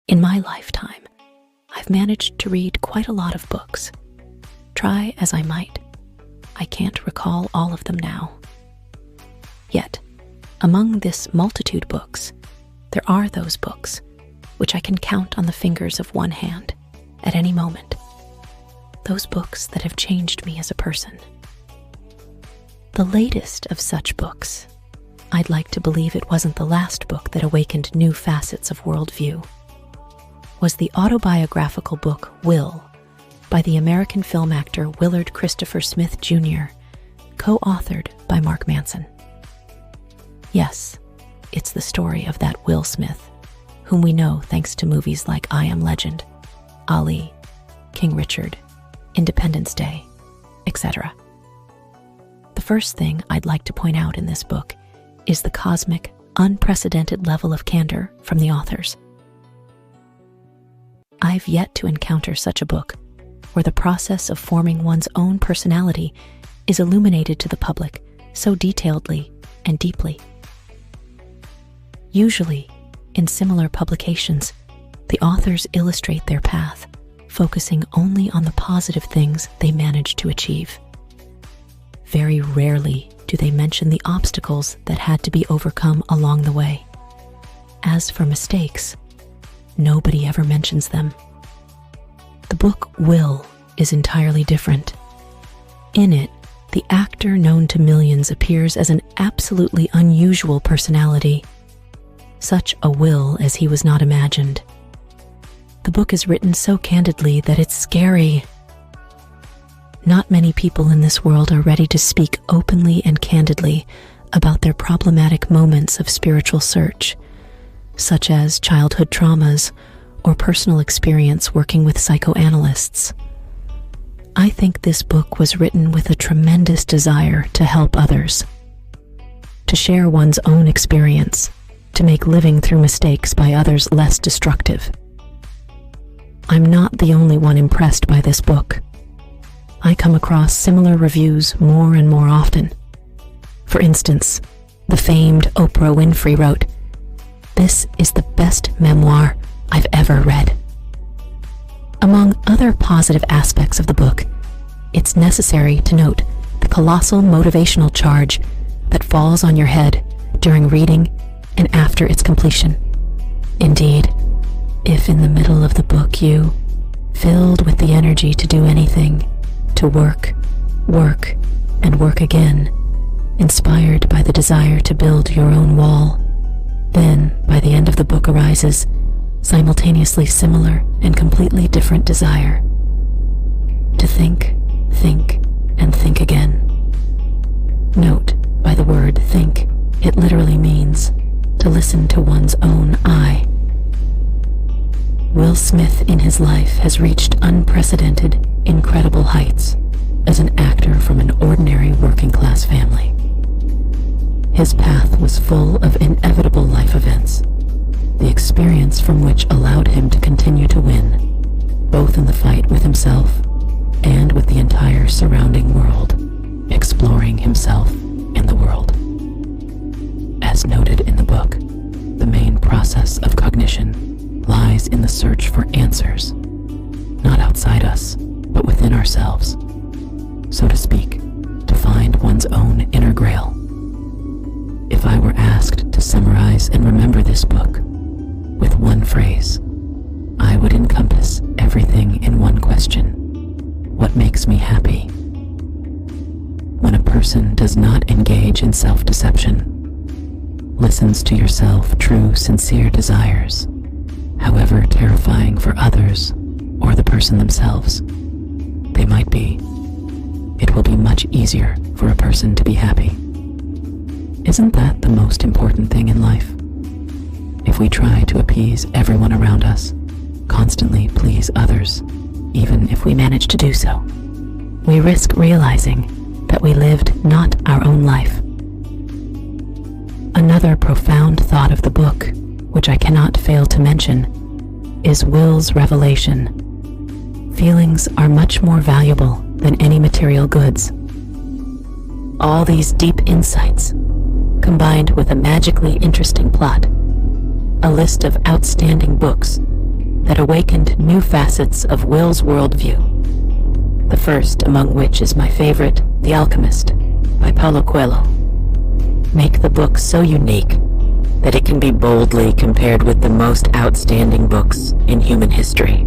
In my lifetime, I've managed to read quite a lot of books. Try as I might, I can't recall all of them now. Yet, among this multitude books, there are those books which I can count on the fingers of one hand at any moment. Those books that have changed me as a person. The latest of such books, I'd like to believe it wasn't the last book that awakened new facets of worldview, was the autobiographical book Will by the American film actor Willard Christopher Smith Jr., co-authored by Mark Manson. Yes, it's the story of that Will Smith, whom we know thanks to movies like I Am Legend, Ali, King Richard, Independence Day, etc. The first thing I'd like to point out in this book is the cosmic, unprecedented level of candor from the authors. I've yet to encounter such a book where the process of forming one's own personality is illuminated to the public so detailedly and deeply. Usually, in similar publications, the authors illustrate their path, focusing only on the positive things they manage to achieve. Very rarely do they mention the obstacles that had to be overcome along the way. As for mistakes, nobody ever mentions them. The book Will is entirely different. In it, the actor known to millions appears as an absolutely unusual personality, such a Will as he was not imagined. The book is written so candidly that it's scary. Not many people in this world are ready to speak openly and candidly about their problematic moments of spiritual search, such as childhood traumas or personal experience working with psychoanalysts. I think this book was written with a tremendous desire to help others, to share one's own experience, to make living through mistakes by others less destructive. I'm not the only one impressed by this book. I come across similar reviews more and more often. For instance, the famed Oprah Winfrey wrote, "This is the best memoir I've ever read." Among other positive aspects of the book, it's necessary to note the colossal motivational charge that falls on your head during reading and after its completion. Indeed, if in the middle of the book you, filled with the energy to do anything, to work, and work again, inspired by the desire to build your own wall, then by the end of the book arises simultaneously similar and completely different desire to think, and think again. Note, by the word think, it literally means to listen to one's own I. Will Smith in his life has reached unprecedented, incredible heights as an actor from an ordinary working-class family. His path was full of inevitable life events, the experience from which allowed him to continue to win, both in the fight with himself and with the entire surrounding world, exploring himself and the world. As noted in the book, the main process of cognition lies in the search for answers, not outside us, but within ourselves, so to speak, to find one's own inner grail. If I were asked to summarize and remember this book with one phrase, I would encompass everything in one question. What makes me happy? When a person does not engage in self-deception, listens to yourself true, sincere desires, however terrifying for others or the person themselves they might be, it will be much easier for a person to be happy. Isn't that the most important thing in life? If we try to appease everyone around us, constantly please others, even if we manage to do so, we risk realizing that we lived not our own life. Another profound thought of the book, which I cannot fail to mention, is Will's revelation. Feelings are much more valuable than any material goods. All these deep insights, combined with a magically interesting plot, a list of outstanding books, that awakened new facets of Will's worldview. The first among which is my favorite, The Alchemist, by Paulo Coelho. Make the book so unique that it can be boldly compared with the most outstanding books in human history.